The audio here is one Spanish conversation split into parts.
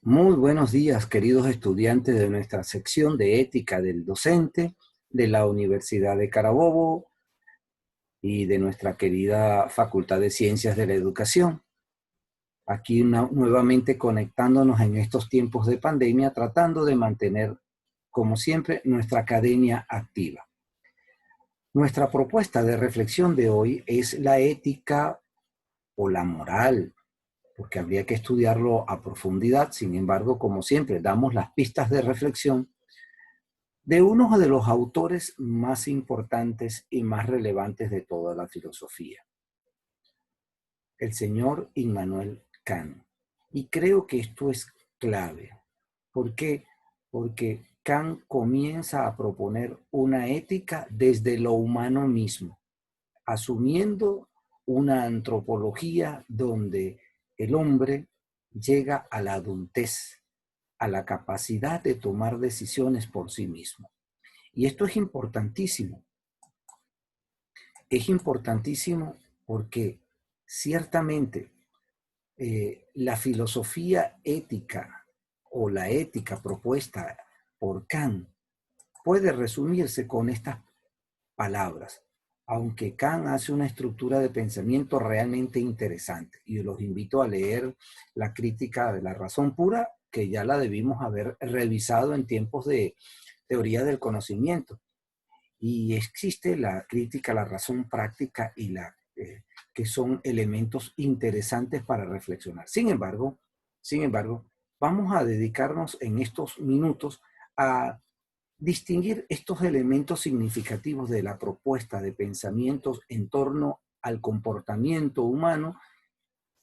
Muy buenos días, queridos estudiantes de nuestra sección de Ética del Docente de la Universidad de Carabobo y de nuestra querida Facultad de Ciencias de la Educación. Aquí nuevamente conectándonos en estos tiempos de pandemia, tratando de mantener, como siempre, nuestra academia activa. Nuestra propuesta de reflexión de hoy es la ética o la moral, porque habría que estudiarlo a profundidad. Sin embargo, como siempre, damos las pistas de reflexión de uno de los autores más importantes y más relevantes de toda la filosofía, el señor Immanuel Kant. Y creo que esto es clave. ¿Por qué? Porque Kant comienza a proponer una ética desde lo humano mismo, asumiendo una antropología donde el hombre llega a la adultez, a la capacidad de tomar decisiones por sí mismo. Y esto es importantísimo. Es importantísimo porque ciertamente la filosofía ética o la ética propuesta por Kant puede resumirse con estas palabras, aunque Kant hace una estructura de pensamiento realmente interesante. Y los invito a leer la crítica de la razón pura, que ya la debimos haber revisado en tiempos de teoría del conocimiento. Y existe la crítica a la razón práctica y que son elementos interesantes para reflexionar. Sin embargo, vamos a dedicarnos en estos minutos a distinguir estos elementos significativos de la propuesta de pensamientos en torno al comportamiento humano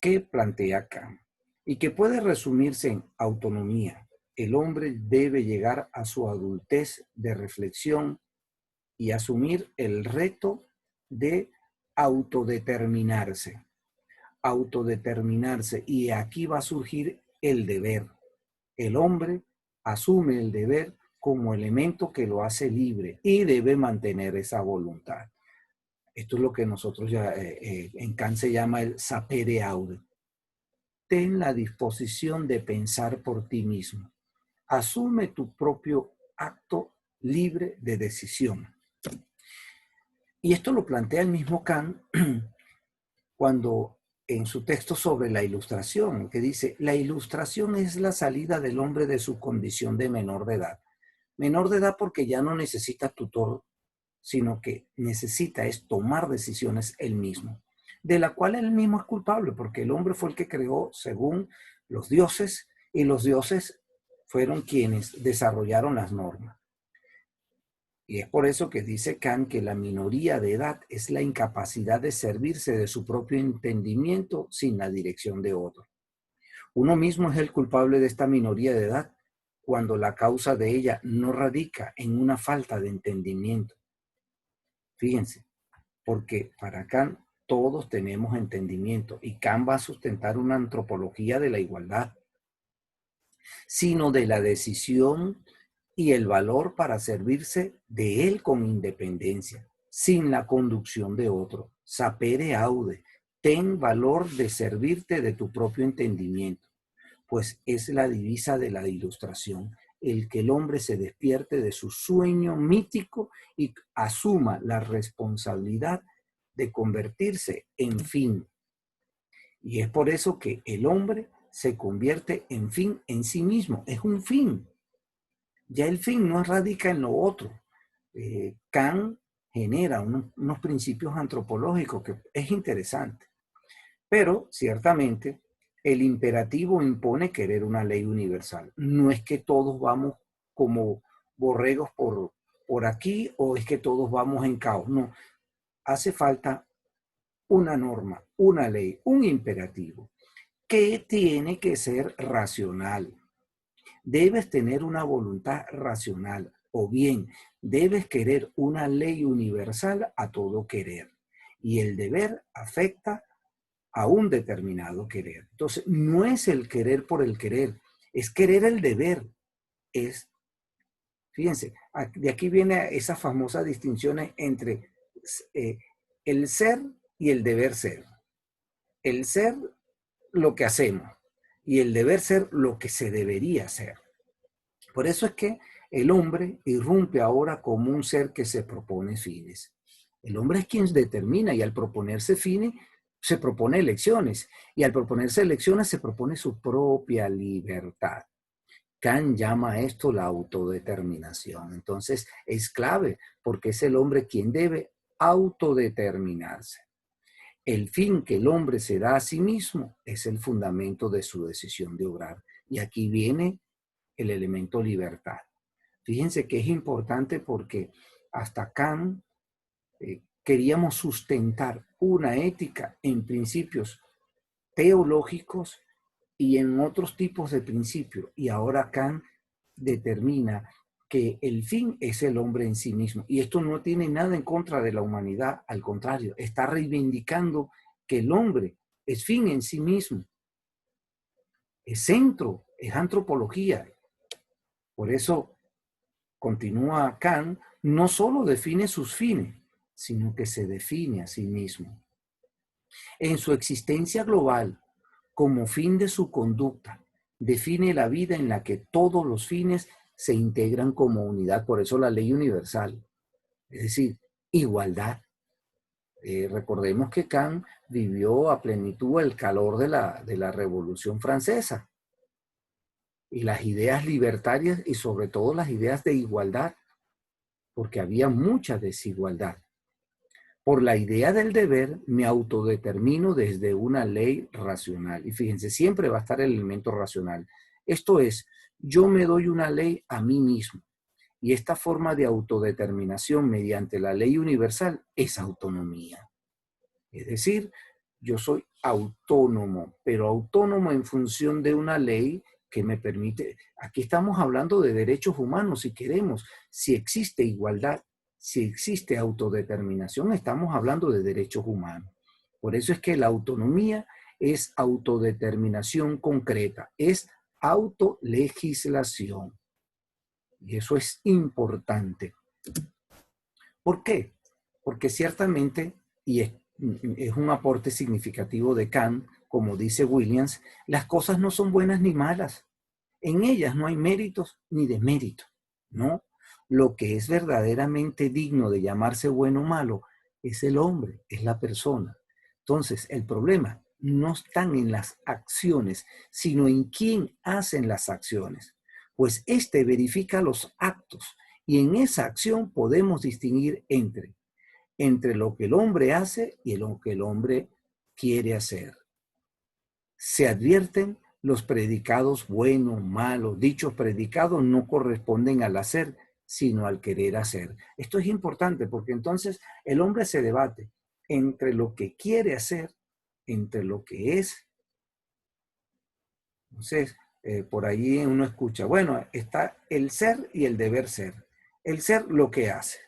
que plantea Kant y que puede resumirse en autonomía. El hombre debe llegar a su adultez de reflexión y asumir el reto de autodeterminarse. Autodeterminarse, y aquí va a surgir el deber. El hombre asume el deber como elemento que lo hace libre y debe mantener esa voluntad. Esto es lo que nosotros ya en Kant se llama el sapere aude. Ten la disposición de pensar por ti mismo. Asume tu propio acto libre de decisión. Y esto lo plantea el mismo Kant cuando en su texto sobre la ilustración, que dice, la ilustración es la salida del hombre de su condición de menor de edad. Menor de edad porque ya no necesita tutor, sino que necesita es tomar decisiones él mismo, de la cual él mismo es culpable, porque el hombre fue el que creó según los dioses, y los dioses fueron quienes desarrollaron las normas. Y es por eso que dice Kant que la minoría de edad es la incapacidad de servirse de su propio entendimiento sin la dirección de otro. Uno mismo es el culpable de esta minoría de edad cuando la causa de ella no radica en una falta de entendimiento. Fíjense, porque para Kant todos tenemos entendimiento y Kant va a sustentar una antropología de la igualdad, sino de la decisión y el valor para servirse de él con independencia, sin la conducción de otro. Sapere aude, ten valor de servirte de tu propio entendimiento, pues es la divisa de la ilustración, el que el hombre se despierte de su sueño mítico y asuma la responsabilidad de convertirse en fin. Y es por eso que el hombre se convierte en fin en sí mismo, es un fin. Ya el fin no radica en lo otro. Kant genera unos principios antropológicos que es interesante. Pero, ciertamente, el imperativo impone querer una ley universal. No es que todos vamos como borregos por aquí o es que todos vamos en caos. No, hace falta una norma, una ley, un imperativo que tiene que ser racional. Debes tener una voluntad racional o bien debes querer una ley universal a todo querer. Y el deber afecta a un determinado querer. Entonces, no es el querer por el querer, es querer el deber. Fíjense, de aquí viene esa famosa distinción entre el ser y el deber ser. El ser, lo que hacemos, y el deber ser lo que se debería ser. Por eso es que el hombre irrumpe ahora como un ser que se propone fines. El hombre es quien determina y al proponerse fines se propone elecciones y al proponerse elecciones se propone su propia libertad. Kant llama a esto la autodeterminación. Entonces es clave porque es el hombre quien debe autodeterminarse. El fin que el hombre se da a sí mismo es el fundamento de su decisión de obrar. Y aquí viene el elemento libertad. Fíjense que es importante porque hasta Kant queríamos sustentar una ética en principios teológicos y en otros tipos de principios. Y ahora Kant determina que el fin es el hombre en sí mismo. Y esto no tiene nada en contra de la humanidad, al contrario, está reivindicando que el hombre es fin en sí mismo, es centro, es antropología. Por eso, continúa Kant, no solo define sus fines, sino que se define a sí mismo. En su existencia global, como fin de su conducta, define la vida en la que todos los fines se integran como unidad. Por eso la ley universal, es decir, igualdad. Recordemos que Kant vivió a plenitud el calor de la Revolución Francesa y las ideas libertarias y sobre todo las ideas de igualdad, porque había mucha desigualdad. Por la idea del deber me autodetermino desde una ley racional. Y fíjense, siempre va a estar el elemento racional. Esto es, yo me doy una ley a mí mismo. Y esta forma de autodeterminación mediante la ley universal es autonomía. Es decir, yo soy autónomo, pero autónomo en función de una ley que me permite, aquí estamos hablando de derechos humanos, si queremos, si existe igualdad, si existe autodeterminación, estamos hablando de derechos humanos. Por eso es que la autonomía es autodeterminación concreta, es autolegislación. Y eso es importante. ¿Por qué? Porque ciertamente, y es un aporte significativo de Kant, como dice Williams, las cosas no son buenas ni malas. En ellas no hay méritos ni deméritos, ¿no? Lo que es verdaderamente digno de llamarse bueno o malo es el hombre, es la persona. Entonces, el problema no está en las acciones, sino en quién hacen las acciones. Pues éste verifica los actos y en esa acción podemos distinguir entre lo que el hombre hace y lo que el hombre quiere hacer. Se advierten los predicados bueno, malo. Dichos predicados no corresponden al hacer, sino al querer hacer. Esto es importante porque entonces el hombre se debate entre lo que quiere hacer, entre lo que es. Entonces, por ahí uno escucha, bueno, está el ser y el deber ser. El ser lo que hace,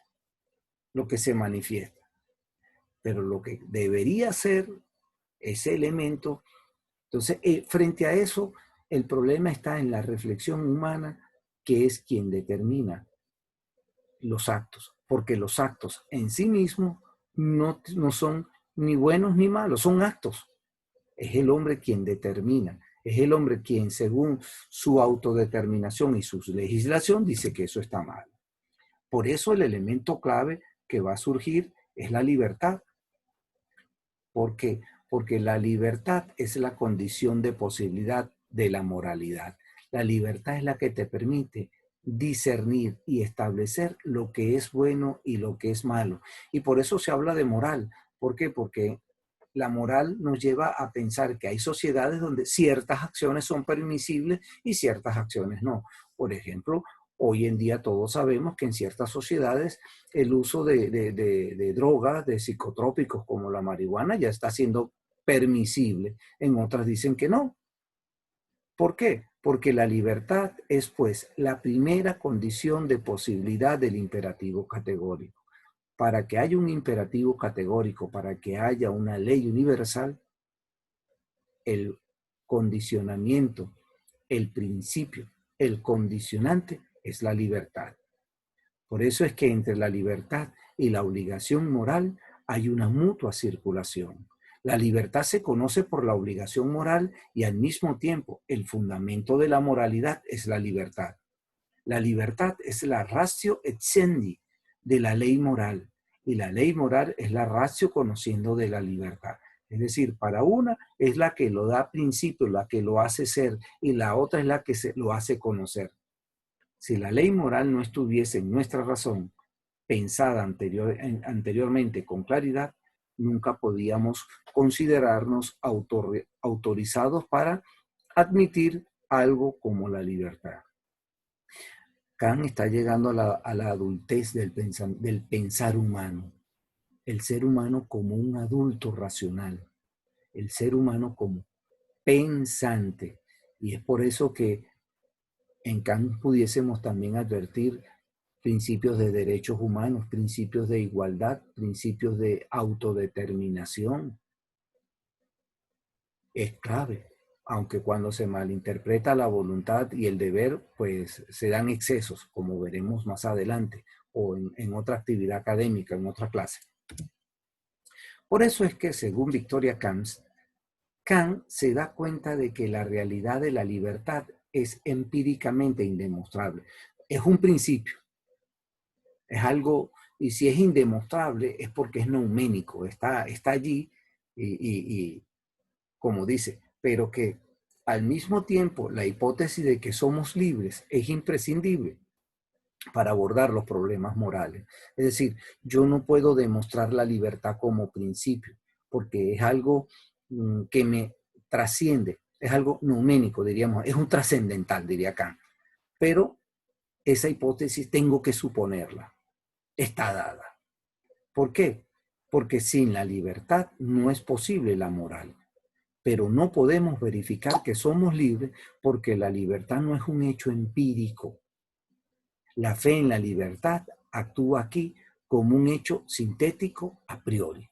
lo que se manifiesta, pero lo que debería ser ese elemento. Entonces, frente a eso, el problema está en la reflexión humana, que es quien determina los actos, porque los actos en sí mismos no son ni buenos ni malos, son actos. Es el hombre quien determina, es el hombre quien, según su autodeterminación y su legislación, dice que eso está mal. Por eso el elemento clave que va a surgir es la libertad. ¿Por qué? Porque la libertad es la condición de posibilidad de la moralidad. La libertad es la que te permite discernir y establecer lo que es bueno y lo que es malo. Y por eso se habla de moral. ¿Por qué? Porque la moral nos lleva a pensar que hay sociedades donde ciertas acciones son permisibles y ciertas acciones no. Por ejemplo, hoy en día todos sabemos que en ciertas sociedades el uso de drogas, de psicotrópicos como la marihuana ya está siendo permisible. En otras dicen que no. ¿Por qué? Porque la libertad es pues la primera condición de posibilidad del imperativo categórico. Para que haya un imperativo categórico, para que haya una ley universal, el condicionamiento, el principio, el condicionante es la libertad. Por eso es que entre la libertad y la obligación moral hay una mutua circulación. La libertad se conoce por la obligación moral y al mismo tiempo el fundamento de la moralidad es la libertad. La libertad es la ratio essendi de la ley moral y la ley moral es la ratio conociendo de la libertad. Es decir, para una es la que lo da principio, la que lo hace ser y la otra es la que lo hace conocer. Si la ley moral no estuviese en nuestra razón, pensada anteriormente con claridad, nunca podíamos considerarnos autorizados para admitir algo como la libertad. Kant está llegando a la adultez del pensar humano, el ser humano como un adulto racional, el ser humano como pensante. Y es por eso que en Kant pudiésemos también advertir principios de derechos humanos, principios de igualdad, principios de autodeterminación. Es clave, aunque cuando se malinterpreta la voluntad y el deber, pues se dan excesos, como veremos más adelante, o en otra actividad académica, en otra clase. Por eso es que, según Victoria Camps, Kant se da cuenta de que la realidad de la libertad es empíricamente indemostrable. Es un principio, es algo, y si es indemostrable es porque es nouménico, está allí y como dice, pero que al mismo tiempo la hipótesis de que somos libres es imprescindible para abordar los problemas morales. Es decir, yo no puedo demostrar la libertad como principio, porque es algo que me trasciende, es algo nouménico, diríamos, es un trascendental, diría Kant. Pero esa hipótesis tengo que suponerla, está dada. ¿Por qué? Porque sin la libertad no es posible la moral. Pero no podemos verificar que somos libres porque la libertad no es un hecho empírico. La fe en la libertad actúa aquí como un hecho sintético a priori.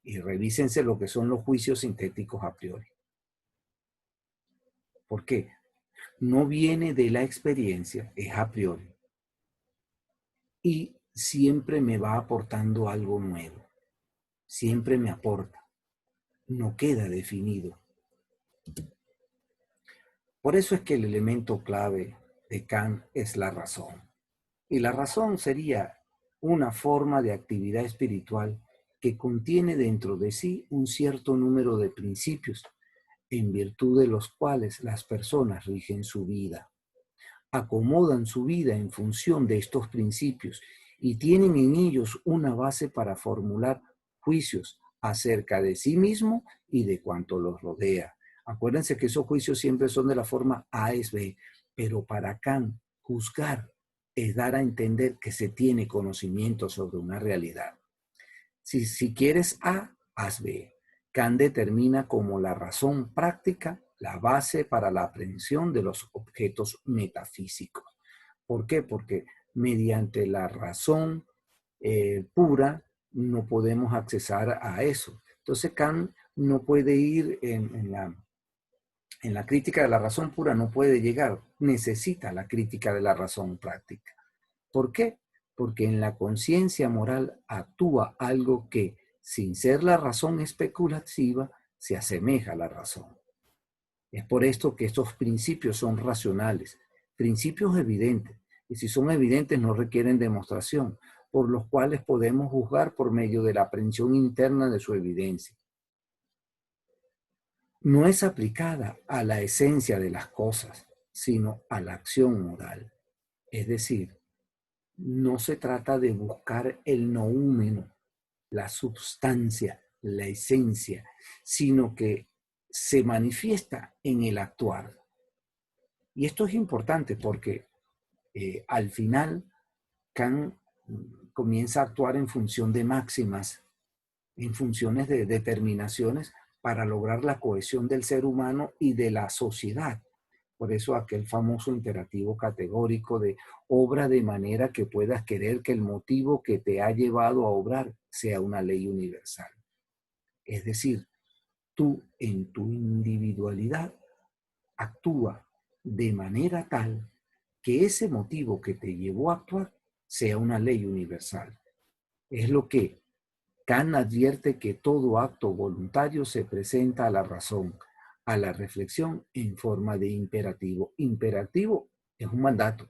Y revísense lo que son los juicios sintéticos a priori. ¿Por qué? No viene de la experiencia, es a priori. Y siempre me va aportando algo nuevo. Siempre me aporta. No queda definido. Por eso es que el elemento clave de Kant es la razón. Y la razón sería una forma de actividad espiritual que contiene dentro de sí un cierto número de principios en virtud de los cuales las personas rigen su vida, acomodan su vida en función de estos principios y tienen en ellos una base para formular juicios acerca de sí mismo y de cuanto los rodea. Acuérdense que esos juicios siempre son de la forma A es B, pero para Kant, juzgar es dar a entender que se tiene conocimiento sobre una realidad. Si quieres A, haz B. Kant determina como la razón práctica la base para la aprehensión de los objetos metafísicos. ¿Por qué? Porque mediante la razón pura no podemos accesar a eso. Entonces Kant no puede ir en la crítica de la razón pura, no puede llegar, necesita la crítica de la razón práctica. ¿Por qué? Porque en la conciencia moral actúa algo que, sin ser la razón especulativa, se asemeja a la razón. Es por esto que estos principios son racionales, principios evidentes, y si son evidentes no requieren demostración, por los cuales podemos juzgar por medio de la aprehensión interna de su evidencia. No es aplicada a la esencia de las cosas, sino a la acción moral. Es decir, no se trata de buscar el noúmeno, la substancia, la esencia, sino que se manifiesta en el actuar. Y esto es importante porque al final Kant comienza a actuar en función de máximas, en funciones de determinaciones para lograr la cohesión del ser humano y de la sociedad. Por eso aquel famoso imperativo categórico de obra de manera que puedas querer que el motivo que te ha llevado a obrar sea una ley universal. Es decir, tú en tu individualidad actúa de manera tal que ese motivo que te llevó a actuar sea una ley universal. Es lo que Kant advierte que todo acto voluntario se presenta a la razón, a la reflexión en forma de imperativo. Imperativo es un mandato.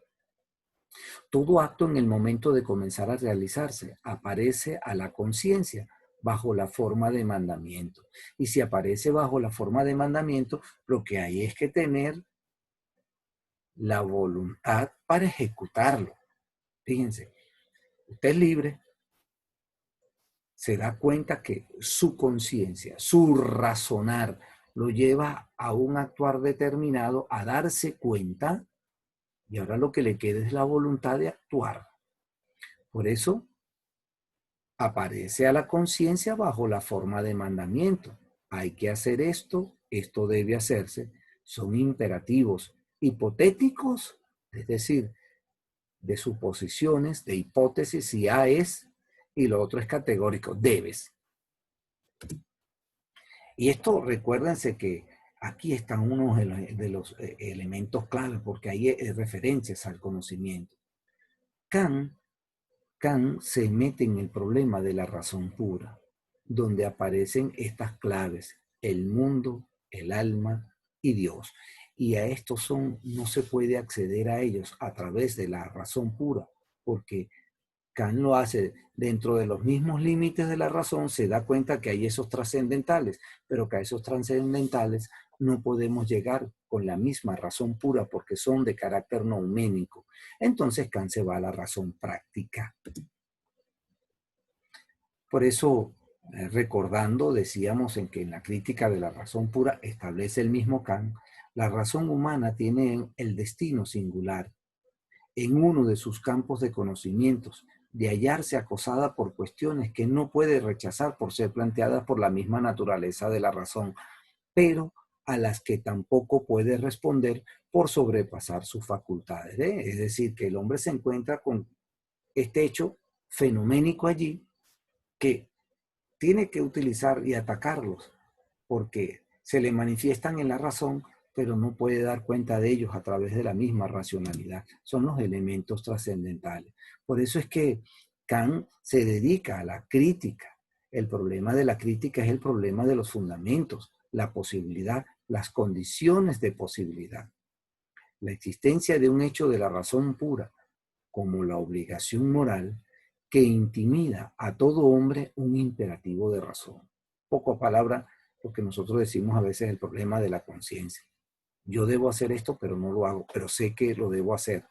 Todo acto en el momento de comenzar a realizarse aparece a la conciencia bajo la forma de mandamiento. Y si aparece bajo la forma de mandamiento, lo que hay es que tener la voluntad para ejecutarlo. Fíjense, usted es libre, se da cuenta que su conciencia, su razonar, lo lleva a un actuar determinado, a darse cuenta, y ahora lo que le queda es la voluntad de actuar. Por eso aparece a la conciencia bajo la forma de mandamiento. Hay que hacer esto, esto debe hacerse. Son imperativos hipotéticos, es decir, de suposiciones, de hipótesis, si A es, y lo otro es categórico, debes. Y esto, recuérdense que aquí están unos de los elementos clave, porque hay referencias al conocimiento. Kant se mete en el problema de la razón pura, donde aparecen estas claves, el mundo, el alma y Dios. Y a estos no se puede acceder a ellos a través de la razón pura, porque Kant lo hace dentro de los mismos límites de la razón, se da cuenta que hay esos trascendentales, pero que a esos trascendentales no podemos llegar con la misma razón pura porque son de carácter nouménico. Entonces Kant se va a la razón práctica. Por eso, recordando, decíamos en que en la crítica de la razón pura establece el mismo Kant, la razón humana tiene el destino singular en uno de sus campos de conocimientos, de hallarse acosada por cuestiones que no puede rechazar por ser planteadas por la misma naturaleza de la razón, pero a las que tampoco puede responder por sobrepasar sus facultades. Es decir, que el hombre se encuentra con este hecho fenoménico allí que tiene que utilizar y atacarlos porque se le manifiestan en la razón, pero no puede dar cuenta de ellos a través de la misma racionalidad. Son los elementos trascendentales. Por eso es que Kant se dedica a la crítica. El problema de la crítica es el problema de los fundamentos, la posibilidad, las condiciones de posibilidad. La existencia de un hecho de la razón pura, como la obligación moral, que intimida a todo hombre un imperativo de razón. Poco a palabra, lo que nosotros decimos a veces el problema de la conciencia. Yo debo hacer esto, pero no lo hago, pero sé que lo debo hacer.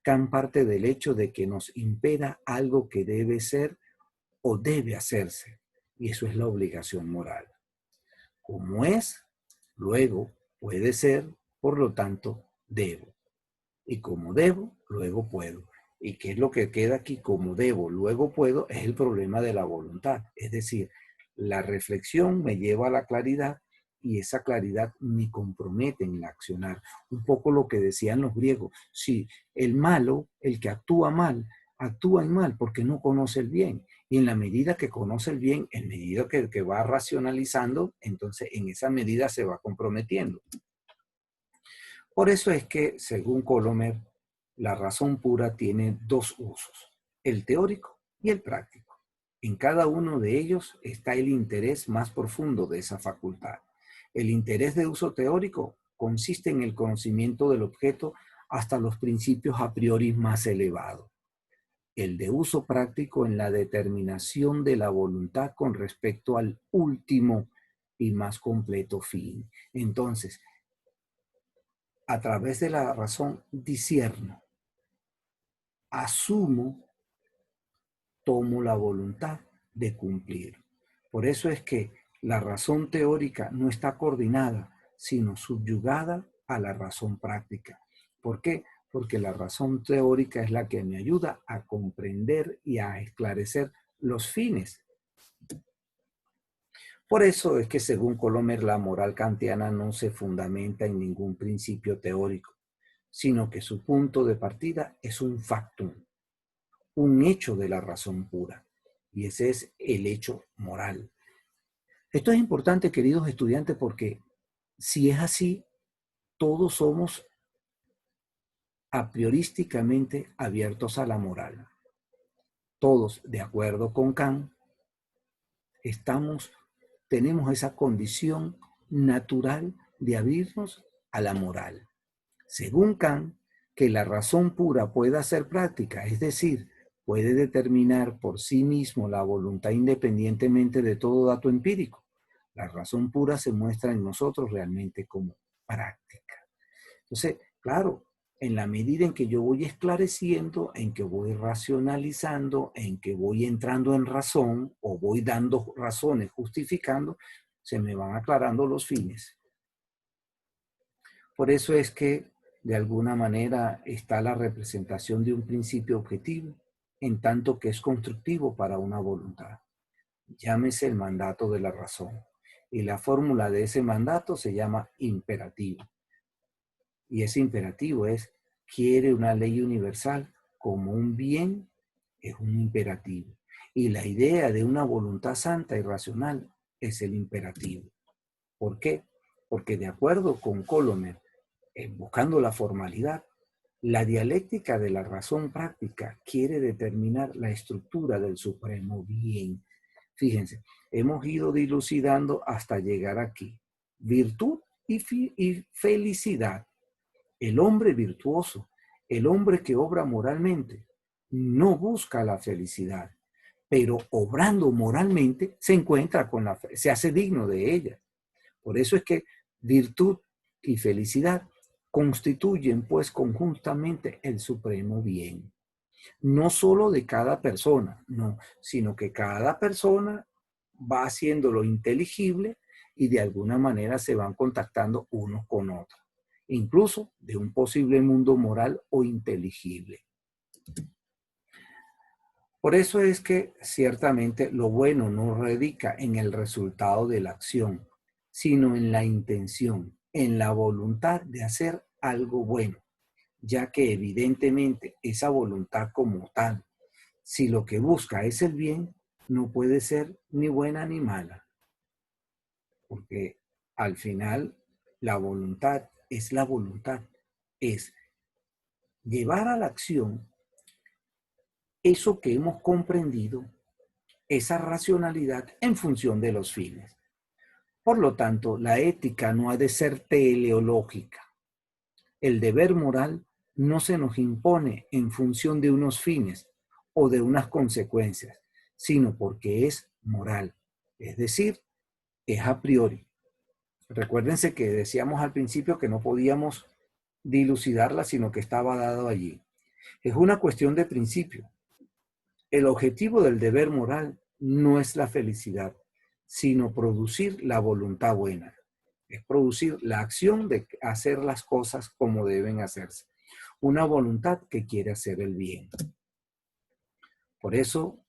Kant parte del hecho de que nos impera algo que debe ser o debe hacerse, y eso es la obligación moral. Como es, luego puede ser, por lo tanto, debo. Y como debo, luego puedo. ¿Y qué es lo que queda aquí? Como debo, luego puedo, es el problema de la voluntad. Es decir, la reflexión me lleva a la claridad y esa claridad me compromete en el accionar. Un poco lo que decían los griegos. Si el malo, el que actúa en mal porque no conoce el bien. Y en la medida que conoce el bien, en medida que va racionalizando, entonces en esa medida se va comprometiendo. Por eso es que, según Colomer, la razón pura tiene dos usos, el teórico y el práctico. En cada uno de ellos está el interés más profundo de esa facultad. El interés de uso teórico consiste en el conocimiento del objeto hasta los principios a priori más elevados. El de uso práctico en la determinación de la voluntad con respecto al último y más completo fin. Entonces, a través de la razón discierno, asumo, tomo la voluntad de cumplir. Por eso es que la razón teórica no está coordinada, sino subyugada a la razón práctica. ¿Por qué? Porque la razón teórica es la que me ayuda a comprender y a esclarecer los fines. Por eso es que, según Colomer, la moral kantiana no se fundamenta en ningún principio teórico, sino que su punto de partida es un factum, un hecho de la razón pura. Y ese es el hecho moral. Esto es importante, queridos estudiantes, porque si es así, todos somos a priorísticamente abiertos a la moral. Todos, de acuerdo con Kant, tenemos esa condición natural de abrirnos a la moral. Según Kant, que la razón pura pueda ser práctica, es decir, puede determinar por sí mismo la voluntad independientemente de todo dato empírico. La razón pura se muestra en nosotros realmente como práctica. Entonces, claro, en la medida en que yo voy esclareciendo, en que voy racionalizando, en que voy entrando en razón o voy dando razones justificando, se me van aclarando los fines. Por eso es que de alguna manera está la representación de un principio objetivo, en tanto que es constructivo para una voluntad. Llámese el mandato de la razón. Y la fórmula de ese mandato se llama imperativo. Y ese imperativo es, quiere una ley universal como un bien, es un imperativo. Y la idea de una voluntad santa y racional es el imperativo. ¿Por qué? Porque de acuerdo con Colomer, buscando la formalidad, la dialéctica de la razón práctica quiere determinar la estructura del supremo bien. Fíjense, hemos ido dilucidando hasta llegar aquí. Virtud y felicidad. El hombre virtuoso, el hombre que obra moralmente, no busca la felicidad, pero obrando moralmente se encuentra con la fe, se hace digno de ella. Por eso es que virtud y felicidad constituyen pues conjuntamente el supremo bien. No solo de cada persona, no, sino que cada persona va haciéndolo inteligible y de alguna manera se van contactando unos con otros, incluso de un posible mundo moral o inteligible. Por eso es que ciertamente lo bueno no radica en el resultado de la acción, sino en la intención, en la voluntad de hacer algo bueno, ya que evidentemente esa voluntad como tal, si lo que busca es el bien, no puede ser ni buena ni mala, porque al final la voluntad es la voluntad, es llevar a la acción eso que hemos comprendido, esa racionalidad en función de los fines. Por lo tanto, la ética no ha de ser teleológica. El deber moral no se nos impone en función de unos fines o de unas consecuencias, sino porque es moral, es decir, es a priori. Recuérdense que decíamos al principio que no podíamos dilucidarla, sino que estaba dado allí. Es una cuestión de principio. El objetivo del deber moral no es la felicidad, sino producir la voluntad buena. Es producir la acción de hacer las cosas como deben hacerse. Una voluntad que quiere hacer el bien. Por eso,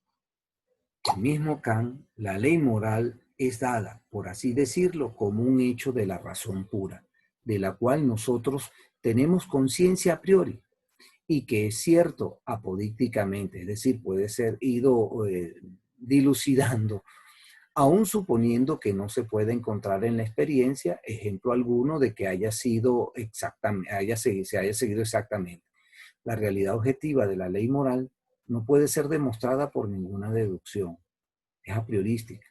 el mismo Kant, la ley moral es dada, por así decirlo, como un hecho de la razón pura, de la cual nosotros tenemos conciencia a priori y que es cierto apodícticamente, es decir, puede ser ido dilucidando, aún suponiendo que no se puede encontrar en la experiencia ejemplo alguno de que haya sido exactamente, se haya seguido exactamente. La realidad objetiva de la ley moral no puede ser demostrada por ninguna deducción, es a priorística,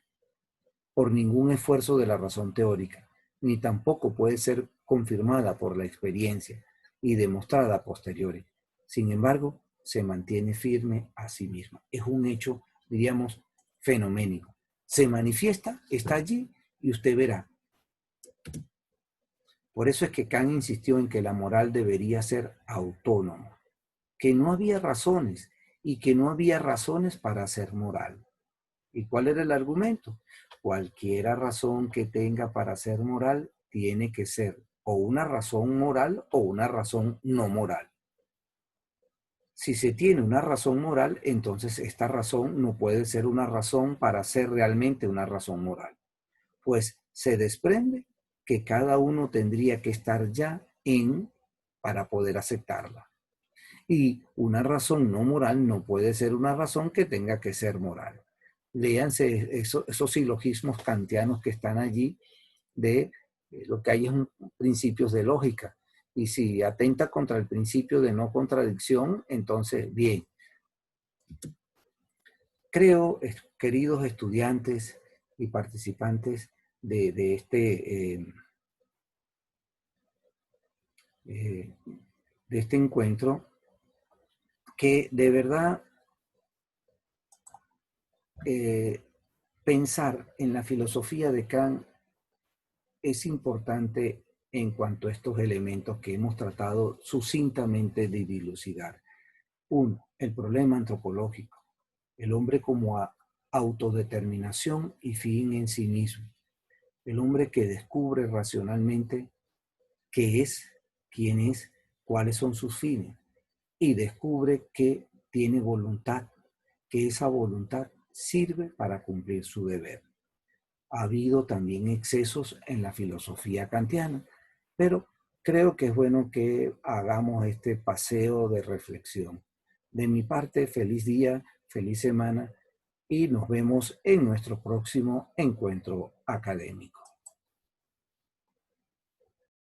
por ningún esfuerzo de la razón teórica, ni tampoco puede ser confirmada por la experiencia y demostrada a posteriori. Sin embargo, se mantiene firme a sí misma. Es un hecho, diríamos, fenoménico. Se manifiesta, está allí y usted verá. Por eso es que Kant insistió en que la moral debería ser autónoma, que no había razones y que no había razones para ser moral. ¿Y cuál era el argumento? Cualquiera razón que tenga para ser moral tiene que ser o una razón moral o una razón no moral. Si se tiene una razón moral, entonces esta razón no puede ser una razón para ser realmente una razón moral. Pues se desprende que cada uno tendría que estar ya en para poder aceptarla. Y una razón no moral no puede ser una razón que tenga que ser moral. Léanse esos silogismos kantianos que están allí de lo que hay es principios de lógica. Y si atenta contra el principio de no contradicción, entonces bien. Creo, queridos estudiantes y participantes de este de este encuentro, que de verdad pensar en la filosofía de Kant es importante en cuanto a estos elementos que hemos tratado sucintamente de dilucidar. Uno, el problema antropológico, el hombre como autodeterminación y fin en sí mismo, el hombre que descubre racionalmente qué es, quién es, cuáles son sus fines y descubre que tiene voluntad, que esa voluntad sirve para cumplir su deber. Ha habido también excesos en la filosofía kantiana, pero creo que es bueno que hagamos este paseo de reflexión. De mi parte, feliz día, feliz semana y nos vemos en nuestro próximo encuentro académico.